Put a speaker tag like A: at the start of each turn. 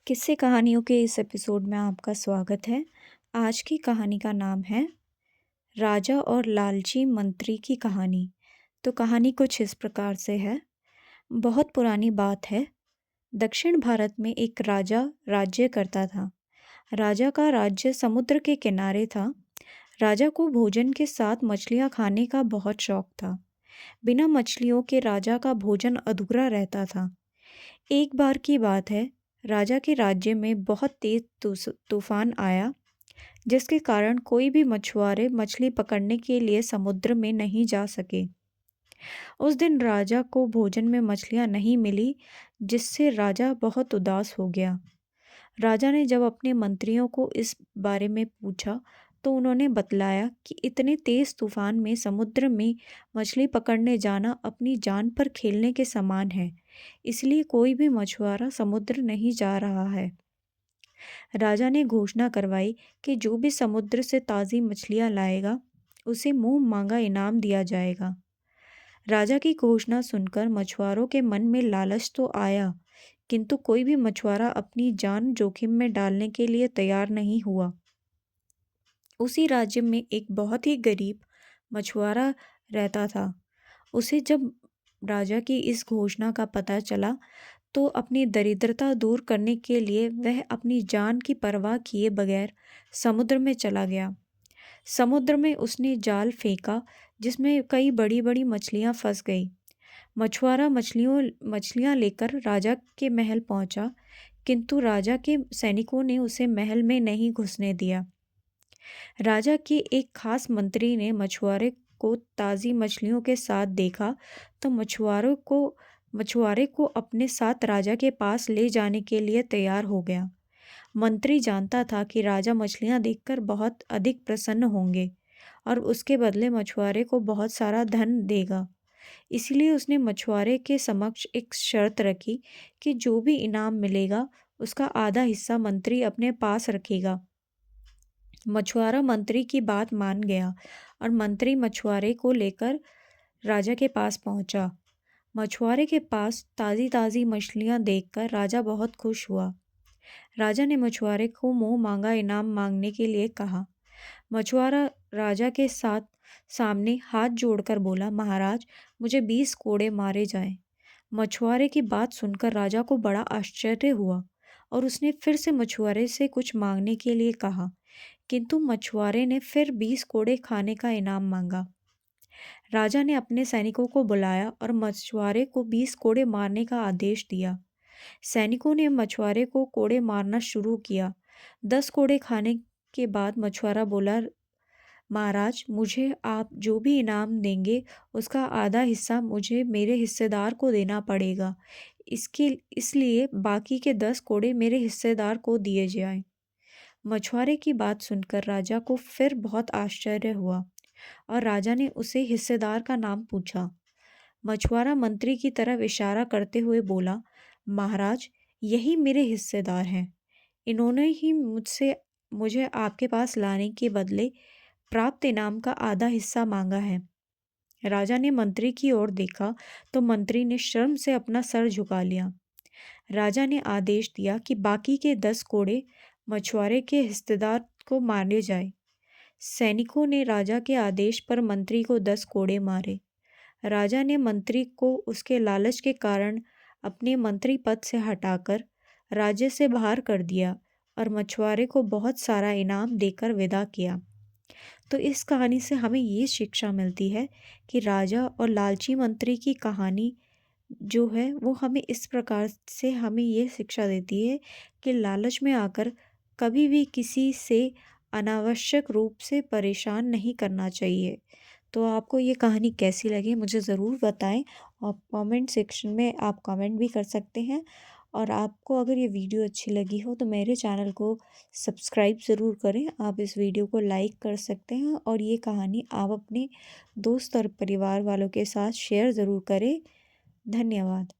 A: किस्से कहानियों के इस एपिसोड में आपका स्वागत है। आज की कहानी का नाम है राजा और लालची मंत्री की कहानी। तो कहानी कुछ इस प्रकार से है। बहुत पुरानी बात है। दक्षिण भारत में एक राजा राज्य करता था। राजा का राज्य समुद्र के किनारे था। राजा को भोजन के साथ मछलियाँ खाने का बहुत शौक था। बिना मछलियों के राजा का भोजन अधूरा रहता था। एक बार की बात है, राजा के राज्य में बहुत तेज तूफान आया, जिसके कारण कोई भी मछुआरे मछली पकड़ने के लिए समुद्र में नहीं जा सके। उस दिन राजा को भोजन में मछलियां नहीं मिली, जिससे राजा बहुत उदास हो गया। राजा ने जब अपने मंत्रियों को इस बारे में पूछा, तो उन्होंने बतलाया कि इतने तेज तूफान में समुद्र में मछली पकड़ने जाना अपनी जान पर खेलने के समान है, इसलिए कोई भी मछुआरा समुद्र नहीं जा रहा है। राजा ने घोषणा करवाई कि जो भी समुद्र से ताज़ी मछलियां लाएगा, उसे मुंह मांगा इनाम दिया जाएगा। राजा की घोषणा सुनकर मछुआरों के मन में लालच तो आया, किंतु कोई भी मछुआरा अपनी जान जोखिम में डालने के लिए तैयार नहीं हुआ। उसी राज्य में एक बहुत ही गरीब मछुआरा रहता था। उसे जब राजा की इस घोषणा का पता चला, तो अपनी दरिद्रता दूर करने के लिए वह अपनी जान की परवाह किए बगैर समुद्र में चला गया। समुद्र में उसने जाल फेंका, जिसमें कई बड़ी बड़ी मछलियां फंस गई। मछुआरा मछलियां लेकर राजा के महल पहुंचा, किंतु राजा के सैनिकों ने उसे महल में नहीं घुसने दिया। राजा के एक खास मंत्री ने मछुआरे को ताज़ी मछलियों के साथ देखा, तो मछुआरे को अपने साथ राजा के पास ले जाने के लिए तैयार हो गया। मंत्री जानता था कि राजा मछलियां देखकर बहुत अधिक प्रसन्न होंगे और उसके बदले मछुआरे को बहुत सारा धन देगा। इसलिए उसने मछुआरे के समक्ष एक शर्त रखी कि जो भी इनाम मिलेगा, उसका आधा हिस्सा मंत्री अपने पास रखेगा। मछुआरा मंत्री की बात मान गया और मंत्री मछुआरे को लेकर राजा के पास पहुंचा। मछुआरे के पास ताज़ी ताज़ी मछलियां देखकर राजा बहुत खुश हुआ। राजा ने मछुआरे को मुंह मांगा इनाम मांगने के लिए कहा। मछुआरा राजा के साथ सामने हाथ जोड़कर बोला, महाराज, मुझे 20 कोड़े मारे जाएं। मछुआरे की बात सुनकर राजा को बड़ा आश्चर्य हुआ और उसने फिर से मछुआरे से कुछ मांगने के लिए कहा, किंतु मछुआरे ने फिर 20 कोड़े खाने का इनाम मांगा। राजा ने अपने सैनिकों को बुलाया और मछुआरे को 20 कोड़े मारने का आदेश दिया। सैनिकों ने मछुआरे को कोड़े मारना शुरू किया। 10 कोड़े खाने के बाद मछुआरा बोला, महाराज, मुझे आप जो भी इनाम देंगे, उसका आधा हिस्सा मुझे मेरे हिस्सेदार को देना पड़ेगा। इसलिए बाकी के 10 कोड़े मेरे हिस्सेदार को दिए जाएं। मछुआरे की बात सुनकर राजा को फिर बहुत आश्चर्य हुआ और राजा ने उसे हिस्सेदार का नाम पूछा। मछुआरा मंत्री की तरफ इशारा करते हुए बोला, महाराज, यही मेरे हिस्सेदार हैं। इन्होंने ही मुझे आपके पास लाने के बदले प्राप्त इनाम का आधा हिस्सा मांगा है। राजा ने मंत्री की ओर देखा तो मंत्री ने शर्म से अपना सर झुका लिया। राजा ने आदेश दिया कि बाकी के 10 कोड़े मछुआरे के हिस्सेदार को मारे जाए। सैनिकों ने राजा के आदेश पर मंत्री को 10 कोड़े मारे। राजा ने मंत्री को उसके लालच के कारण अपने मंत्री पद से हटाकर राज्य से बाहर कर दिया और मछुआरे को बहुत सारा इनाम देकर विदा किया। तो इस कहानी से हमें ये शिक्षा मिलती है कि राजा और लालची मंत्री की कहानी जो है वो हमें इस प्रकार से हमें ये शिक्षा देती है कि लालच में आकर कभी भी किसी से अनावश्यक रूप से परेशान नहीं करना चाहिए। तो आपको ये कहानी कैसी लगी मुझे ज़रूर बताएं। आप कमेंट सेक्शन में आप कमेंट भी कर सकते हैं। और आपको अगर ये वीडियो अच्छी लगी हो तो मेरे चैनल को सब्सक्राइब ज़रूर करें। आप इस वीडियो को लाइक कर सकते हैं और ये कहानी आप अपने दोस्त और परिवार वालों के साथ शेयर ज़रूर करें। धन्यवाद।